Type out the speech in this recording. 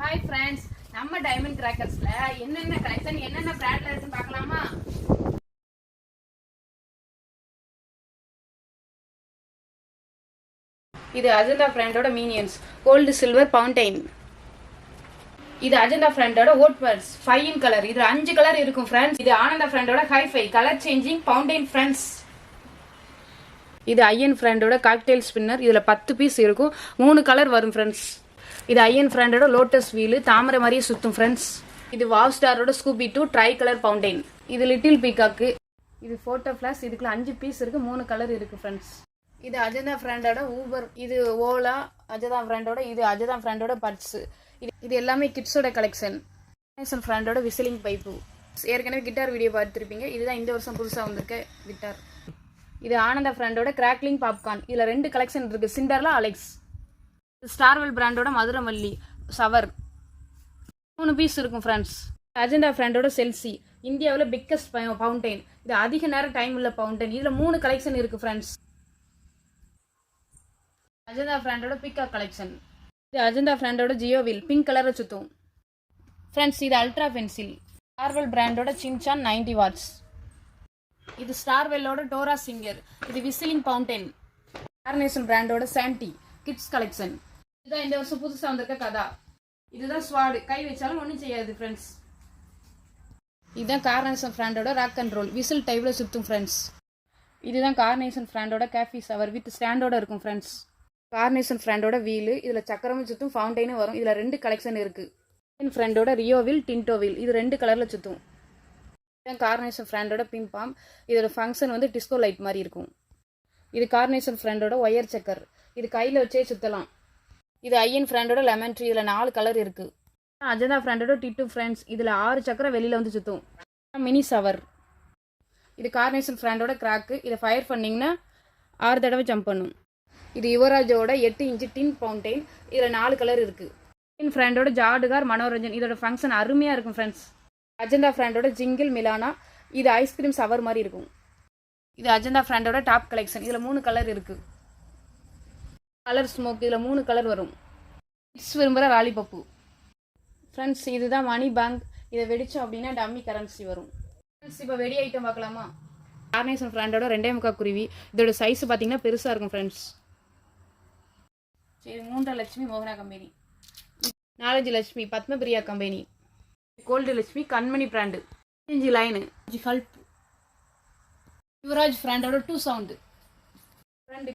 Hi friends, நம்ம diamond கிராக்கர்ஸ்ல என்னென்ன collection என்னென்ன பிராண்ட்ல இருக்குன்னு பார்க்கலாமா? இது அஜந்தா பிராண்டோட மீனியன்ஸ் கோல்டு சில்வர் ஃபவுண்டைன். இது அஜந்தா பிராண்டோட ஓட்வர்ஸ் 5 in கலர். இது 5 கலர் இருக்கும் ஃப்ரெண்ட்ஸ். இது ஆனந்தா பிராண்டோட hi-fi colour changing fountain friends. இது ஐஎன் பிராண்டோட காக்டெயில் ஸ்பின்னர். இதுல 10 பீஸ் இருக்கும், 3 கலர் வரும் ஃப்ரெண்ட்ஸ். இது ஐஎன் பிராண்டோட லோட்டஸ் வீல் தாமரை மாதிரியே சுத்தும் ஃப்ரெண்ட்ஸ். இது வாவ் ஸ்டாரோட ஸ்கூபி 2 ட்ரை கலர் ஃபவுண்டைன். இது லிட்டில் பீகாக்கு. இது போட்டோ ஃபிளாஷ். இதுக்குள்ள 5 பீஸ் இருக்கு, 3 கலர் இருக்கு ஃப்ரெண்ட்ஸ். இது அஜந்தா பிராண்டோட ஊபர். இது ஓலா அஜந்தா பிராண்டோட. இது அஜந்தா பிராண்டோட பட்ஸ். இது எல்லாமே கிட்ஸோட கலெக்ஷன். பிராண்டோட விசிலிங் பைப்பு. ஏற்கனவே கிட்டார் வீடியோ பார்த்துருப்பீங்க. இதுதான் இந்த வருஷம் புதுசாக வந்திருக்க கிட்டார். இது ஆனந்தா பிராண்டோட கிராக்லிங் பாப்கார்ன். இதில் 2 கலெக்ஷன் இருக்கு, சிண்டர்லா அலெக்ஸ். ஸ்டார்வெல் பிராண்டோட மதுரமல்லி சவர் 3 பீஸ் இருக்கும் ஃப்ரெண்ட்ஸ். அஜந்தா பிராண்டோட செல்சி இந்தியாவில் பிக்கஸ்ட் ஃபவுண்டைன். இது அதிக நேரம் டைம் உள்ள ஃபவுண்டைன். இதில் 3 கலெக்ஷன் இருக்கு ஃப்ரெண்ட்ஸ். அஜந்தா பிராண்டோட பிக்கா கலெக்ஷன். இது அஜந்தா பிராண்டோட ஜியோவில் பிங்க் கலரை சுத்தும் ஃப்ரெண்ட்ஸ். இது அல்ட்ரா பென்சில். ஸ்டார்வெல் பிராண்டோட சின்சான் 90 வாட்ஸ். இது ஸ்டார்வெல்லோட டோரா சிங்கர். இது விசிலிங் ஃபவுண்டைன். கார்னேஷன் பிராண்டோட சாண்டி கிட்ஸ் கலெக்ஷன். இதுதான் இந்த வருஷம் புதுசாக வந்திருக்க கதா. இதுதான் ஸ்வாடு, கை வச்சாலும் ஒன்றும் செய்யாது ஃப்ரெண்ட்ஸ். இதுதான் கார்னேஷன் பிராண்டோட ராக் அண்ட் ரோல் விசில் டைப்ல சுத்தும் ஃப்ரெண்ட்ஸ். இதுதான் கார்னேஷன் பிராண்டோட கேஃபி சவர் வித் ஸ்டாண்டோட இருக்கும் ஃப்ரெண்ட்ஸ். கார்னேஷன் பிராண்டோட வீலு. இதில் சக்கரமும் சுத்தும் ஃபவுண்டைனும் வரும். இதில் 2 கலெக்ஷன் இருக்கு. ஃப்ரெண்டோட ரியோ வில் டின்டோ வில். இது 2 கலரில் சுத்தும். இதுதான் கார்னேஷன் பிராண்டோட பிம்பாம். இதோட ஃபங்க்ஷன் வந்து டிஸ்கோ லைட் மாதிரி இருக்கும். இது கார்னேஷன் பிராண்டோட ஒயர் சக்கர். இது கையில் வச்சே சுற்றலாம். இது ஐஎன் பிராண்டோட லெமன் ட்ரீ. இதில் 4 கலர் இருக்கு. அஜந்தா பிராண்டோட டிட்டு ஃப்ரெண்ட்ஸ். இதில் 6 சக்கரம் வெளியில் வந்து சுற்றும். மினி சவர். இது கார்னேஷன் பிராண்டோட கிராக்கு. இதை ஃபயர் பண்ணிங்கன்னா 6 தடவை ஜம்ப் பண்ணும். இது யுவராஜோட 8 இன்ச்சு டின் ஃபவுண்டைன். இதில் 4 கலர் இருக்கு. ஐஎன் பிராண்டோட ஜாடுகார் மனோரஞ்சன். இதோட ஃபங்க்ஷன் அருமையாக இருக்கும் ஃப்ரெண்ட்ஸ். அஜந்தா பிராண்டோட ஜிங்கிள் மிலானா. இது ஐஸ்கிரீம் சவர் மாதிரி இருக்கும். இது அஜந்தா பிராண்டோட டாப் கலெக்ஷன். இதில் 3 கலர் இருக்கு. Colour smoke. இதில் 3 கலர் வரும். கிட்ஸ் விரும்புகிற லாலிபப்பு ஃப்ரெண்ட்ஸ். இதுதான் மணி பேங்க். இதை வெடிச்சோம் அப்படின்னா டம்மி கரன்சி வரும் ஃப்ரெண்ட்ஸ். இப்போ வெடி ஐட்டம் பார்க்கலாமா? கார்னேஷன் பிராண்டோட 2.25 குருவி. இதோட சைஸ் பார்த்தீங்கன்னா பெருசாக இருக்கும் ஃப்ரெண்ட்ஸ். சரி, 3 லட்சுமி மோகனா company. 4 Lakshmi Padmapriya company. Gold Lakshmi Kanmani brand. 5 line ஹல்ப். Yuvraj பிராண்டோட 2 சவுண்டு.